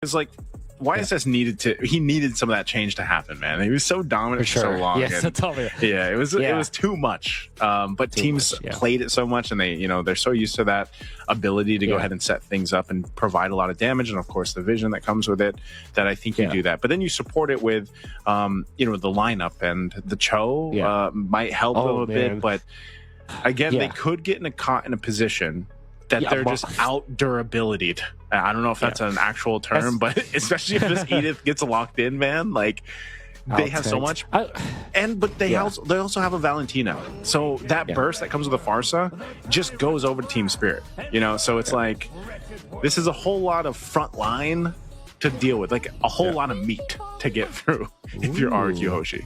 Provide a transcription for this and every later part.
It's like YSS he needed some of that change to happen, man. He was so dominant for so long. Yes, yeah, it was too much. But teams played it so much, and they're so used to that ability to go ahead and set things up and provide a lot of damage, and of course the vision that comes with it, that I think you do that. But then you support it with the lineup, and the Cho might help a little bit, but again, they could get caught in a position that they're just out durability. I don't know if that's an actual term, but especially if this Edith gets locked in, man, like they have so much. But they also have a Valentina. So that burst that comes with a Farsa just goes over to Team Spirit. So it's like this is a whole lot of front line to deal with, like a whole lot of meat to get through if you're RRQ Hoshi.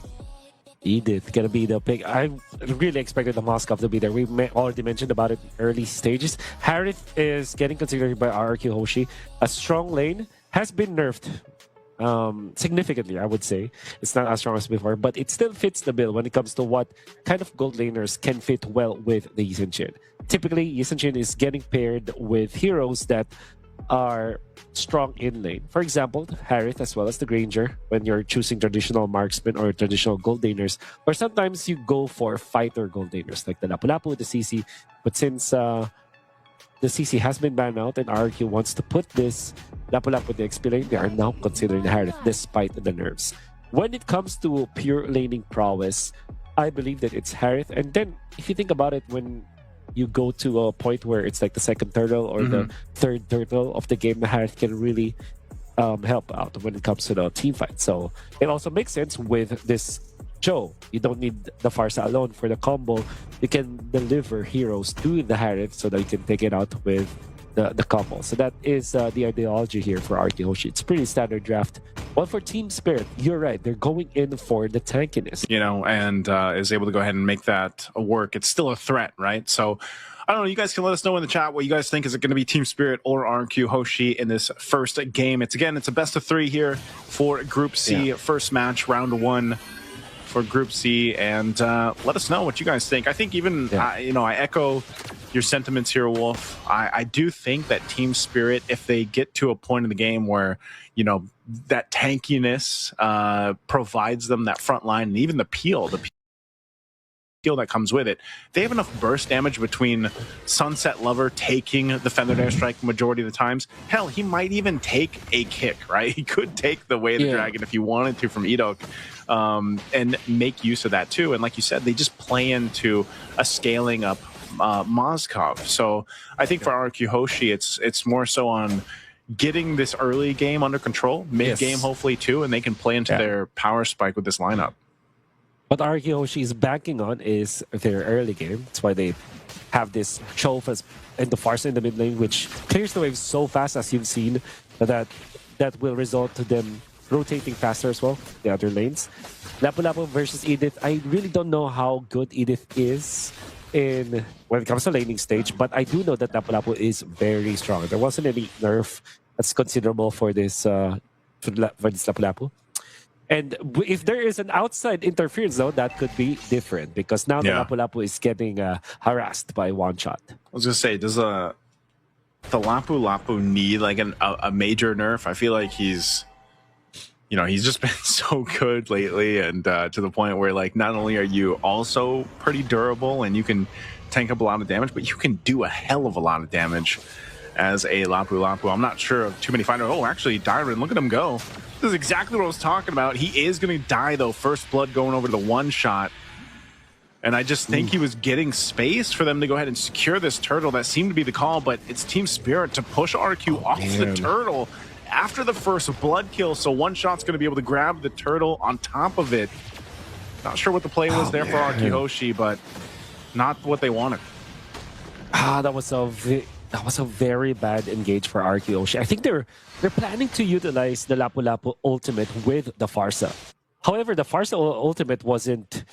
Edith gonna be the pick. I really expected the Moskov to be there. We already mentioned about it early stages. Harith is getting considered by RRQ Hoshi. A strong lane has been nerfed significantly, I would say. It's not as strong as before, but it still fits the bill when it comes to what kind of gold laners can fit well with the Yi Sun-Shin. Typically, Yi Sun-Shin is getting paired with heroes that are strong in lane. For example, Harith as well as the Granger when you're choosing traditional marksman or traditional gold laners, or sometimes you go for fighter gold laners like the Lapu-Lapu, the CC. But since the CC has been banned out and RRQ wants to put this Lapu-Lapu the XP lane, they are now considering Harith despite the nerfs. When it comes to pure laning prowess, I believe that it's Harith. And then if you think about it, when you go to a point where it's like the second turtle or the third turtle of the game, Harith can really help out when it comes to the team fight. So it also makes sense with this Cho. You don't need the Farsa alone for the combo. You can deliver heroes to the Harith so that you can take it out with the combo. So that is the ideology here for RRQ Hoshi. It's pretty standard draft. Well, for Team Spirit, you're right. They're going in for the tankiness. And is able to go ahead and make that work. It's still a threat, right? So, I don't know. You guys can let us know in the chat what you guys think. Is it going to be Team Spirit or RRQ Hoshi in this first game? It's a best of 3 here for Group C. First match, round 1 for Group C. And let us know what you guys think. I think even, I echo your sentiments here, Wolf. I do think that Team Spirit, if they get to a point in the game where, that tankiness provides them that front line and even the peel that comes with it, they have enough burst damage between Sunset Lover taking the Feathered Airstrike majority of the times. Hell, he might even take a kick, right? He could take the Way of the Dragon if he wanted to from Edok, and make use of that too. And like you said, they just play into a scaling up Moskov. So I think for RRQ Hoshi, it's more so on getting this early game under control, mid game hopefully too, and they can play into their power spike with this lineup. What RRQ Hoshi is banking on is their early game. That's why they have this Chove and the Farsa in the mid lane, which clears the wave so fast, as you've seen, that will result to them rotating faster as well, the other lanes. Lapu-Lapu versus Edith. I really don't know how good Edith is when it comes to laning stage, but I do know that Lapu-Lapu is very strong. There wasn't any nerf that's considerable for this Lapu-Lapu. And if there is an outside interference, though, that could be different, because now the Lapu-Lapu is getting harassed by one shot. I was gonna say, does the Lapu-Lapu need like a major nerf? I feel like he's just been so good lately, and to the point where, like, not only are you also pretty durable and you can tank up a lot of damage, but you can do a hell of a lot of damage as a Lapu-Lapu. I'm not sure of too many fighters. Oh, actually, Dyron, look at him go. This is exactly what I was talking about. He is going to die, though. First blood going over to the one shot. And I just think he was getting space for them to go ahead and secure this turtle. That seemed to be the call, but it's Team Spirit to push RQ off the turtle after the first blood kill. So one shot's going to be able to grab the turtle on top of it. Not sure what the play was there for RQ Hoshi, but not what they wanted. That was a very bad engage for RQ Hoshi. I think they're planning to utilize the Lapu-Lapu ultimate with the Farsa. However, the Farsa ultimate wasn't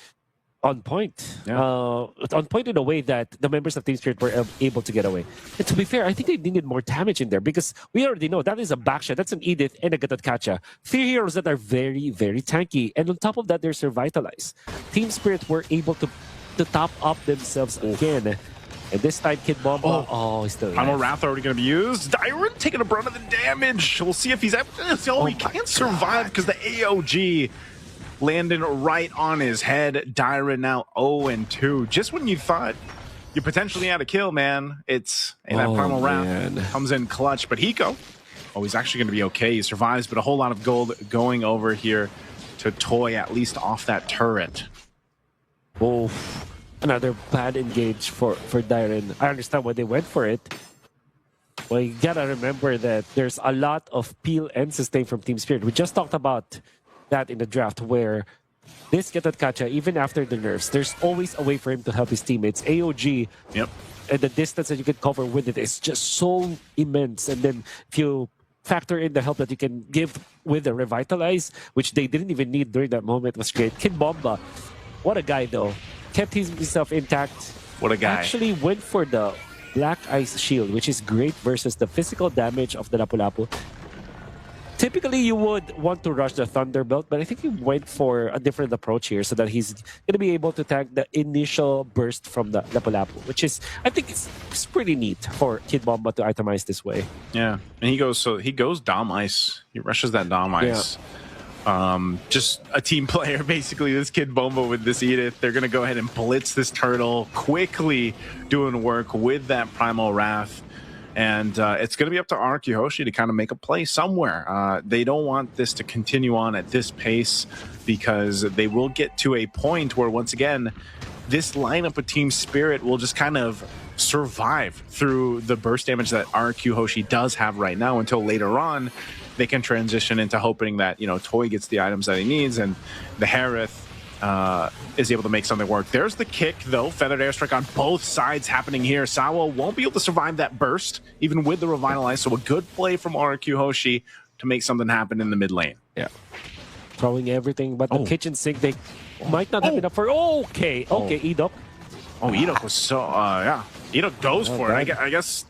on point. On point in a way that the members of Team Spirit were able to get away. And to be fair, I think they needed more damage in there, because we already know that is a backshot. That's an Edith and a Gatot-Kacha. 3 heroes that are very, very tanky. And on top of that, they're Survitalized. Team Spirit were able to top up themselves again And this time, Kid Bomba, he's still Primal alive. Wrath already going to be used. Dyron taking a brunt of the damage. We'll see if he's able to. He can't survive because the AOG landing right on his head. Dyron now 0-2. Just when you thought you potentially had a kill, man, it's that Primal Wrath comes in clutch. But Hiko, he's actually going to be okay. He survives, but a whole lot of gold going over here to Toy, at least off that turret. Oh, another bad engage for Dyron. I understand why they went for it. Well, you gotta remember that there's a lot of peel and sustain from Team Spirit. We just talked about that in the draft, where this Kacha, even after the nerfs, there's always a way for him to help his teammates. AOG, and the distance that you can cover with it is just so immense. And then if you factor in the help that you can give with the Revitalize, which they didn't even need during that moment, was great. Kid Bomba, what a guy though. Kept himself intact. What a guy. Actually went for the Black Ice Shield, which is great versus the physical damage of the Lapu-Lapu. Typically, you would want to rush the Thunderbolt, but I think he went for a different approach here so that he's going to be able to tank the initial burst from the Lapu-Lapu, which is, I think it's pretty neat for Kid Bomba to itemize this way. Yeah, and he goes Dom Ice. He rushes that Dom Ice. Just a team player, basically. This Kid Bomba with this Edith, they're going to go ahead and blitz this turtle, quickly doing work with that Primal Wrath. And it's going to be up to RRQ Hoshi to kind of make a play somewhere. They don't want this to continue on at this pace because they will get to a point where, once again, this lineup of Team Spirit will just kind of survive through the burst damage that RRQ Hoshi does have right now until later on they can transition into hoping that, Toy gets the items that he needs and the Harith is able to make something work. There's the kick, though. Feathered airstrike on both sides happening here. Sawa won't be able to survive that burst, even with the Revitalize, so a good play from RRQ Hoshi to make something happen in the mid lane. Yeah. Throwing everything, but the kitchen sink, they might not have enough for... Okay, Edok. Edok was so... Edok goes for it. I guess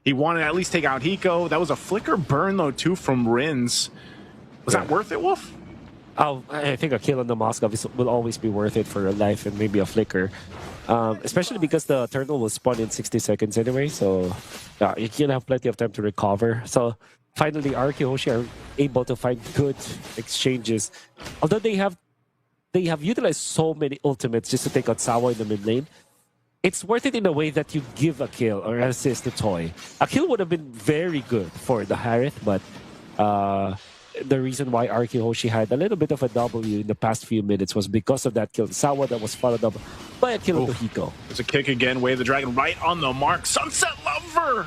he wanted to at least take out Hiko. That was a flicker burn, though, too, from Rins. Was that worth it, Wolf? I think a kill on the Moskov will always be worth it for a life and maybe a flicker. Especially because the turtle will spawn in 60 seconds anyway, so you can have plenty of time to recover. So finally, RRQ Hoshi are able to find good exchanges. Although they have utilized so many ultimates just to take out Sawa in the mid lane, it's worth it in a way that you give a kill or assist to Toy. A kill would have been very good for the Harith, but the reason why RRQ Hoshi had a little bit of a W in the past few minutes was because of that kill. Sawa that was followed up by a kill to Hiko. There's a kick again. Wave the Dragon right on the mark. Sunset Lover!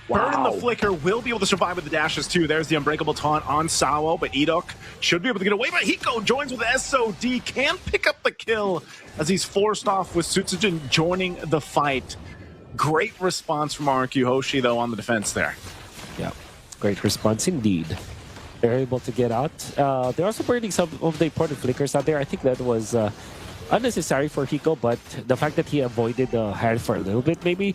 Burning the flicker, will be able to survive with the dashes too. There's the Unbreakable Taunt on Sawa, but Edok should be able to get away. But Hiko joins with SOD, can pick up the kill as he's forced off with Sutsujin joining the fight. Great response from RRQ Hoshi, though, on the defense there. Yeah, great response indeed. They're able to get out. They're also burning some of the important flickers out there. I think that was unnecessary for Hiko, but the fact that he avoided the hand for a little bit maybe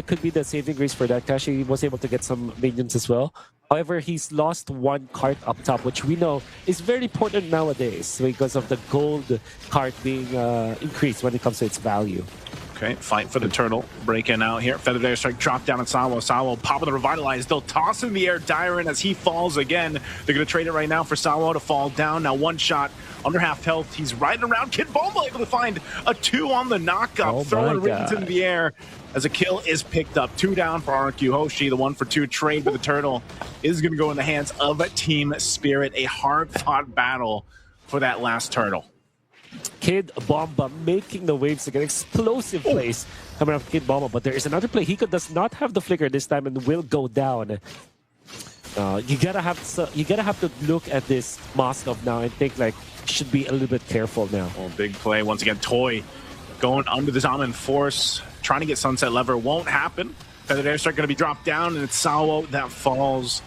could be the saving grace for that. Kashi was able to get some minions as well. However, he's lost one cart up top, which we know is very important nowadays because of the gold cart being increased when it comes to its value. Okay, fight for the turtle. Breaking out here. Feathered airstrike drop down on Sawa. Sawa popping the Revitalize. They'll toss in the air Dyron as he falls again. They're going to trade it right now for Sawa to fall down. Now one shot, under half health. He's riding around. Kid Bomba able to find a 2 on the knockup. Throwing rings into the air as a kill is picked up. 2 down for RRQ Hoshi. The 1-for-2 trade with the turtle is going to go in the hands of Team Spirit. A hard-fought battle for that last turtle. Kid Bomba making the waves again. Explosive plays coming up Kid Bomba, but there is another play. Hiko does not have the flicker this time and will go down. You gotta have to look at this Moskov now and think like should be a little bit careful now. Big play once again. Toy going under the Zaman Force, trying to get Sunset Lever. Won't happen. Feathered Airstrike going to be dropped down, and it's Sawa that falls.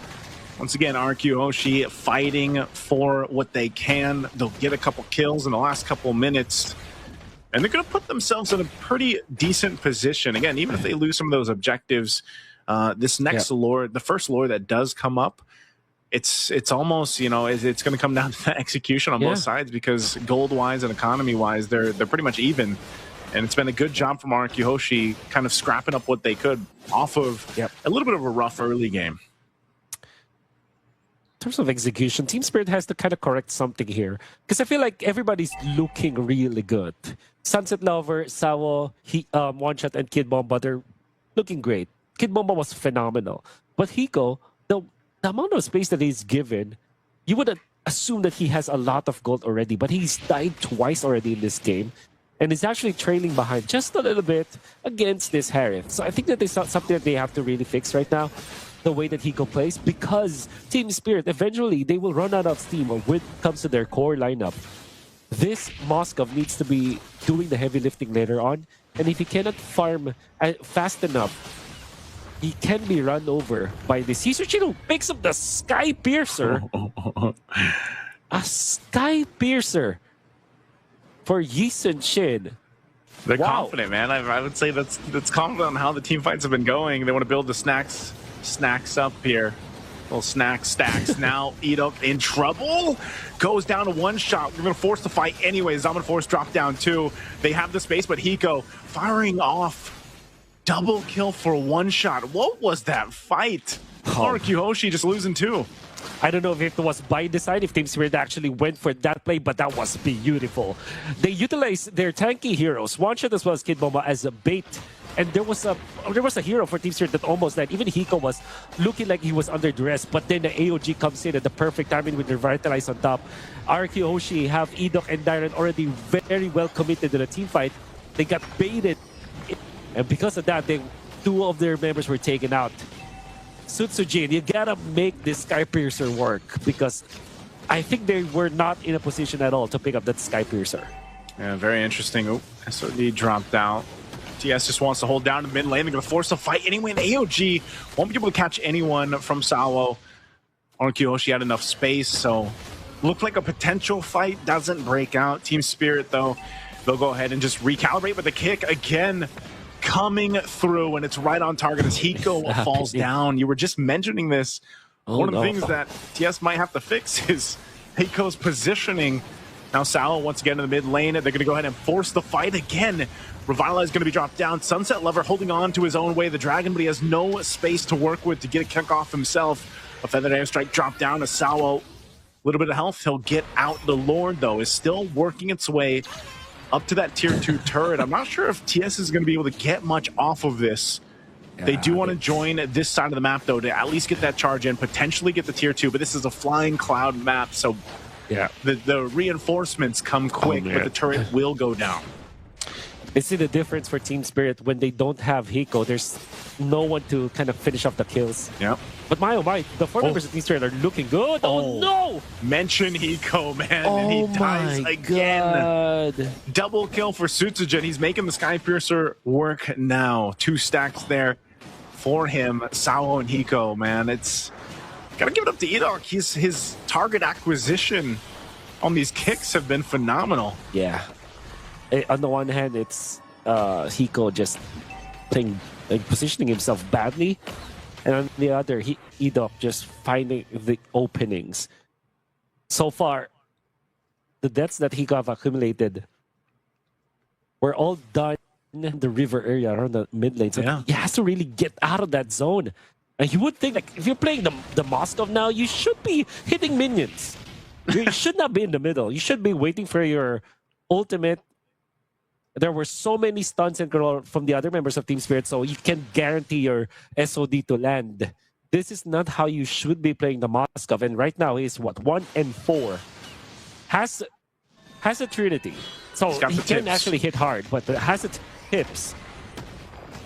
Once again, RRQ Hoshi fighting for what they can. They'll get a couple kills in the last couple minutes, and they're going to put themselves in a pretty decent position. Again, even if they lose some of those objectives, this next lore, the first lore that does come up, it's almost, it's going to come down to the execution on both sides, because gold-wise and economy-wise, they're pretty much even. And it's been a good job from RRQ Hoshi kind of scrapping up what they could off of a little bit of a rough early game. In terms of execution, Team Spirit has to kind of correct something here. Because I feel like everybody's looking really good. Sunset Lover, Sawo, One Shot, and Kid Bomba, they're looking great. Kid Bomba was phenomenal. But Hiko, the amount of space that he's given, you would assume that he has a lot of gold already, but he's died twice already in this game. And is actually trailing behind just a little bit against this Harith. So I think that is something that they have to really fix right now, the way that Hiko plays, because Team Spirit, eventually, they will run out of steam when it comes to their core lineup. This Moskov needs to be doing the heavy lifting later on, and if he cannot farm fast enough, he can be run over by this. Hisochino picks up the Sky Piercer. A Sky Piercer for Yisun Shin. They're confident, man. I would say that's confident on how the team fights have been going. They want to build the snacks up here. Little snack stacks. Now Edok in trouble. Goes down to one shot. We're going to force the fight anyways. I'm going to force drop down two. They have the space, but Hiko firing off. Double kill for one shot. What was that fight? RRQ Hoshi just losing two. I don't know if it was by design, if Team Spirit actually went for that play, but that was beautiful. They utilized their tanky heroes, One Shot as well as Kid Bomba, as a bait. And there was a hero for Team Spirit that almost died. Even Hiko was looking like he was under duress, but then the AOG comes in at the perfect timing with Revitalize on top. RRQ Hoshi have Edok and Dyron already very well committed to the team fight. They got baited. And because of that, two of their members were taken out. Sutsujin, you gotta make this Sky Piercer work, because I think they were not in a position at all to pick up that Sky Piercer. Yeah, very interesting. Oh, SOD dropped out. TS just wants to hold down the mid lane. They're going to force the fight anyway. And AOG won't be able to catch anyone from Sawo. RRQ Hoshi had enough space, so looked like a potential fight. Doesn't break out. Team Spirit, though, they'll go ahead and just recalibrate with the kick again. Coming through, and it's right on target as Hiko falls down. You were just mentioning this. One of the things that TS might have to fix is Hiko's positioning. Now Sawo once again in the mid lane. They're going to go ahead and force the fight again. Revitalize is going to be dropped down. Sunset Lover holding on to his own way. The Dragon, but he has no space to work with to get a kick off himself. A Feathered Airstrike dropped down to Sawo. A little bit of health. He'll get out. The Lord, though, is still working its way up to that tier 2 turret. I'm not sure if TS is going to be able to get much off of this. They do want to join this side of the map, though, to at least get that charge in, potentially get the tier 2, but this is a flying cloud map, so the reinforcements come quick, but the turret will go down. I see the difference for Team Spirit when they don't have Hiko. There's no one to kind of finish off the kills. Yep. But my oh my, the 4 members of Team Spirit are looking good. Oh no! Mention Hiko, man, and he dies again. God. Double kill for Sutsujin. He's making the Sky Piercer work now. 2 stacks there for him. Sawo and Hiko, man. It's gotta give it up to Edok. His target acquisition on these kicks have been phenomenal. Yeah. On the one hand, it's Hiko just playing, positioning himself badly, and on the other, Edok just finding the openings. So far, the deaths that Hiko have accumulated were all done in the river area around the mid lane. So he has to really get out of that zone. And you would think, like, if you're playing the Moskov now, you should be hitting minions. You should not be in the middle. You should be waiting for your ultimate. There were so many stuns and control from the other members of Team Spirit, so you can guarantee your SOD to land. This is not how you should be playing the Moskov. And right now, he's what, 1 and 4. Has a Trinity. So he can actually hit hard, but has it tips.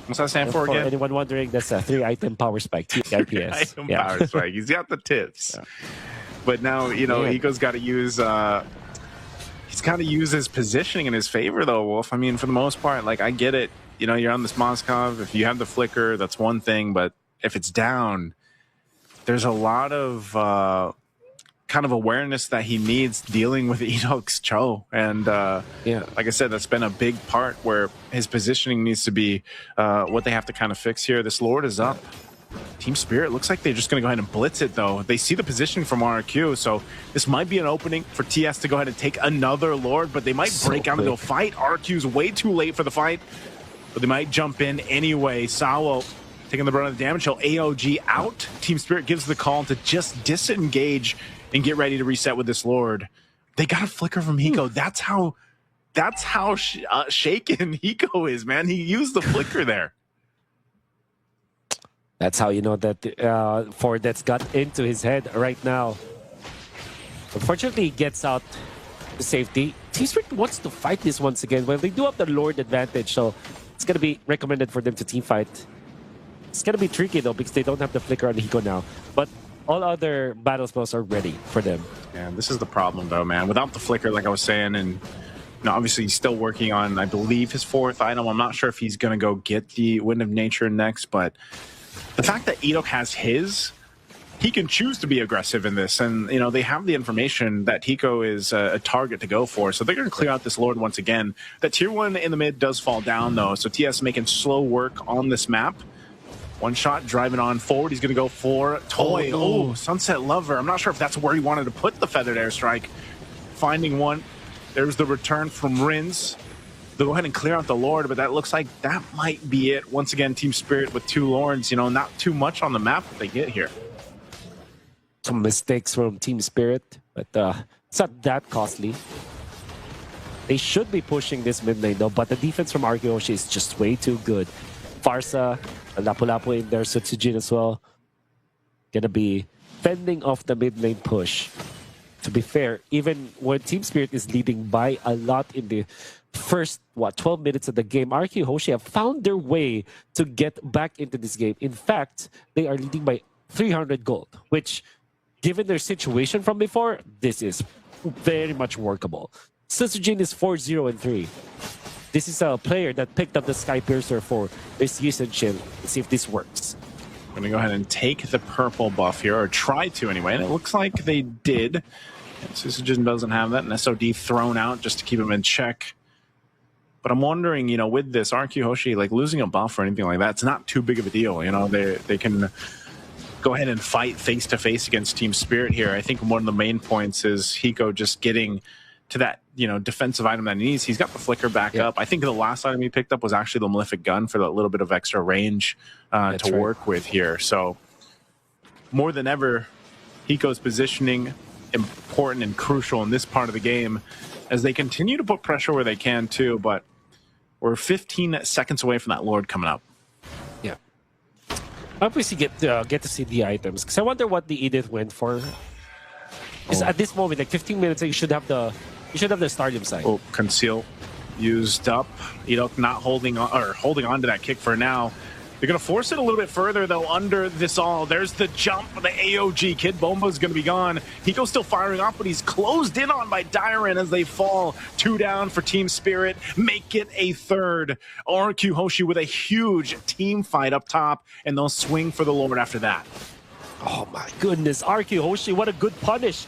What's that stand for again? For anyone wondering, that's a 3-item power spike, TIPS. Power spike. He's got the tips. But now, you know, Hiko's got to use... he's got to use his positioning in his favor, though, Wolf. I mean, for the most part, like, I get it. You know, you're on this Moskov. If you have the flicker, that's one thing. But if it's down, there's a lot of kind of awareness that he needs dealing with Edok's Cho. And like I said, that's been a big part where his positioning needs to be what they have to kind of fix here. This Lord is up. Team Spirit looks like they're just going to go ahead and blitz it, though. They see the positioning from RRQ, so this might be an opening for TS to go ahead and take another Lord, but they might break out into a fight. RRQ's way too late for the fight, but they might jump in anyway. Sawo taking the brunt of the damage. He'll AOG out. Team Spirit gives the call to just disengage and get ready to reset with this Lord. They got a flicker from Hiko. That's how shaken Hiko is, man. He used the flicker there. That's how you know that Ford that's got into his head right now. Unfortunately, he gets out to safety. Team Spirit wants to fight this once again. Well, they do have the Lord advantage, so it's going to be recommended for them to team fight. It's going to be tricky, though, because they don't have the flicker on Hiko now. But all other battle spells are ready for them. Yeah, this is the problem, though, man. Without the flicker, like I was saying, and obviously he's still working on, I believe, his 4th item. I'm not sure if he's going to go get the Wind of Nature next, but the fact that Edok has his, he can choose to be aggressive in this. And, they have the information that Hiko is a target to go for. So they're going to clear out this Lord once again. That tier 1 in the mid does fall down, though. So TS making slow work on this map. One shot, driving on forward. He's going to go for Toy. Oh, Sunset Lover. I'm not sure if that's where he wanted to put the Feathered Airstrike. Finding one. There's the return from Rins. They'll go ahead and clear out the Lord, but that looks like that might be it. Once again, Team Spirit with 2 Lords. Not too much on the map that they get here. Some mistakes from Team Spirit, but it's not that costly. They should be pushing this mid lane, though, but the defense from RRQ Hoshi is just way too good. Farsa, Lapu-Lapu in there, Sutsujin as well. Gonna be fending off the mid lane push. To be fair, even when Team Spirit is leading by a lot in the first 12 minutes of the game, RRQ Hoshi have found their way to get back into this game. In fact, they are leading by 300 gold, which, given their situation from before, this is very much workable. Sutsujin is 4-0-3. This is a player that picked up the Sky Piercer for this season chill. Let's see if this works. I'm going to go ahead and take the purple buff here, or try to anyway, and it looks like they did. Sutsujin doesn't have that, an SOD thrown out just to keep him in check. But I'm wondering, with this, RRQ Hoshi, like losing a buff or anything like that, it's not too big of a deal. They can go ahead and fight face-to-face against Team Spirit here. I think one of the main points is Hiko just getting to that, defensive item that he needs. He's got the flicker back up. I think the last item he picked up was actually the Malefic Gun for that little bit of extra range to work with here. So more than ever, Hiko's positioning important and crucial in this part of the game as they continue to put pressure where they can too, but we're 15 seconds away from that Lord coming up. Yeah. Obviously get to see the items, because I wonder what the Edith went for. Because at this moment, like 15 minutes, you should have the stadium side. Oh, conceal used up. Edok not holding on to that kick for now. They're going to force it a little bit further, though, under this all. There's the jump. The AOG. Kid Bomba's going to be gone. Hiko's still firing off, but he's closed in on by Dyron as they fall. 2 down for Team Spirit. Make it a 3rd. RRQ Hoshi with a huge team fight up top, and they'll swing for the Lord after that. Oh my goodness, RRQ Hoshi, what a good punish.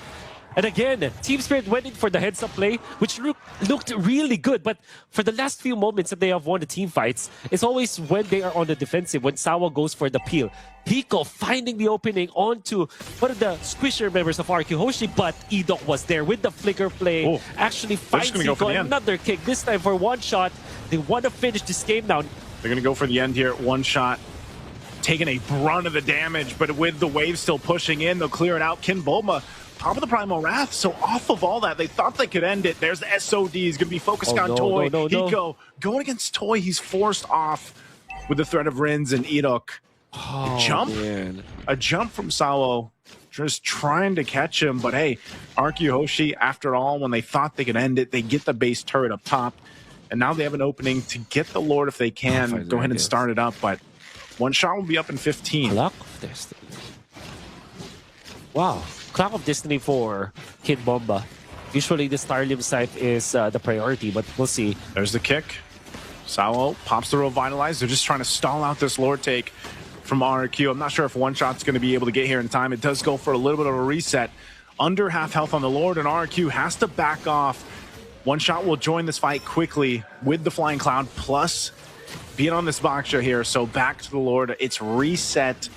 And again, Team Spirit went in for the heads-up play, which looked really good. But for the last few moments that they have won the team fights, it's always when they are on the defensive, when Sawa goes for the peel. Hiko finding the opening onto one of the squisher members of RRQ Hoshi, but Edok was there with the flicker play. Actually finds Hiko another kick, this time for 1 shot. They want to finish this game now. They're going to go for the end here. 1 shot. Taking a brunt of the damage, but with the wave still pushing in, they'll clear it out. Kin Bulma, top of the Primal Wrath, so off of all that, they thought they could end it. There's the SOD, he's going to be focusing on Toy. Hiko going against Toy, he's forced off with the threat of Rins and Edok. A jump from Sawo, just trying to catch him, but hey, RRQ Hoshi, after all, when they thought they could end it, they get the base turret up top, and now they have an opening to get the Lord if they can. Go ahead and start it up, but 1 shot will be up in 15. Clock of Destiny. Wow. Clock of Destiny for Kid Bomba. Usually the Starlium site is the priority, but we'll see. There's the kick. Sawo pops the Revitalize. They're just trying to stall out this Lord take from RRQ. I'm not sure if 1 shot's going to be able to get here in time. It does go for a little bit of a reset. Under half health on the Lord, and RRQ has to back off. 1 shot will join this fight quickly with the Flying Cloud, plus being on this Baksha here. So back to the Lord. It's reset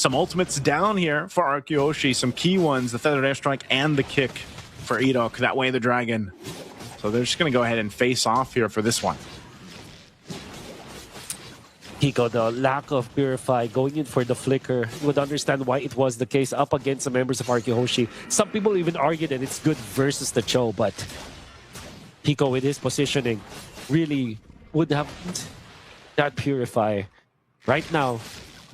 Some ultimates down here for RRQ Hoshi. Some key ones, the feathered airstrike and the kick for Edok. That way the dragon. So they're just going to go ahead and face off here for this one. Hiko, the lack of Purify, going in for the flicker, you would understand why it was the case up against the members of RRQ Hoshi. Some people even argue that it's good versus the Cho, but Hiko with his positioning really would have that Purify. Right now,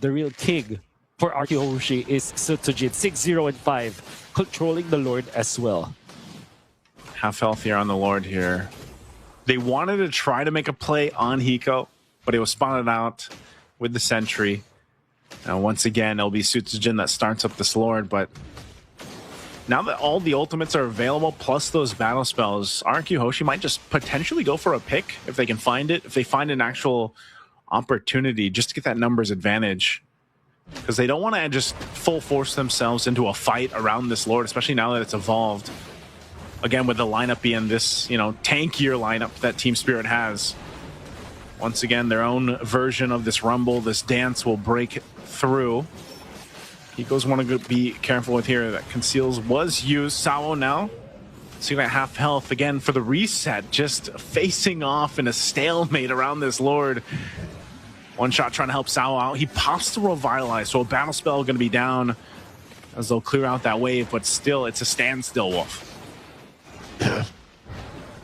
the real king for RRQ Hoshi is Sutsujin, 6-0 and 5, controlling the Lord as well. Half health here on the Lord here. They wanted to try to make a play on Hiko, but it was spotted out with the sentry. Now, once again, it'll be Sutsujin that starts up this Lord, but now that all the ultimates are available, plus those battle spells, RRQ Hoshi might just potentially go for a pick if they can find it, if they find an actual opportunity just to get that numbers advantage. Because they don't want to just full force themselves into a fight around this Lord, especially now that it's evolved. Again, with the lineup being this, tankier lineup that Team Spirit has. Once again, their own version of this rumble, this dance will break through. Hiko's want to be careful with here. That conceals was used. Sao now, seeing that half health again for the reset, just facing off in a stalemate around this Lord. One shot trying to help Sao out. He pops the Revitalize, so a battle spell going to be down as they'll clear out that wave, but still, it's a standstill, Wolf.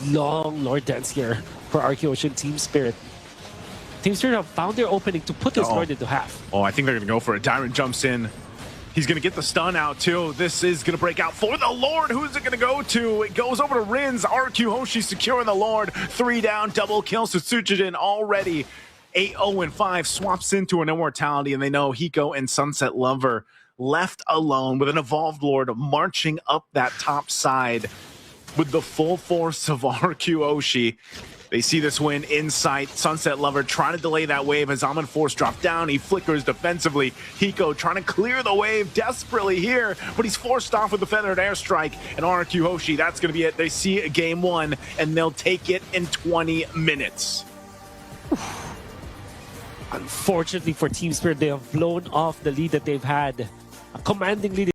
Long Lord dance here for RRQ Hoshi Team Spirit. Team Spirit have found their opening to put this Lord into half. Oh, I think they're going to go for it. Diamond jumps in. He's going to get the stun out, too. This is going to break out for the Lord. Who's it going to go to? It goes over to Rins. RRQ Hoshi securing the Lord. 3 down, double kill. Sutsujin already 8-0 and 5. Swaps into an immortality, and they know Hiko and Sunset Lover left alone with an evolved Lord marching up that top side with the full force of RRQ Hoshi. They see this win in sight. Sunset Lover trying to delay that wave as Almond Force dropped down. He flickers defensively. Hiko trying to clear the wave desperately here, but he's forced off with the feathered airstrike. And RRQ Hoshi, that's going to be it. They see game 1, and they'll take it in 20 minutes. Unfortunately for Team Spirit, they have blown off the lead that they've had. A commanding lead.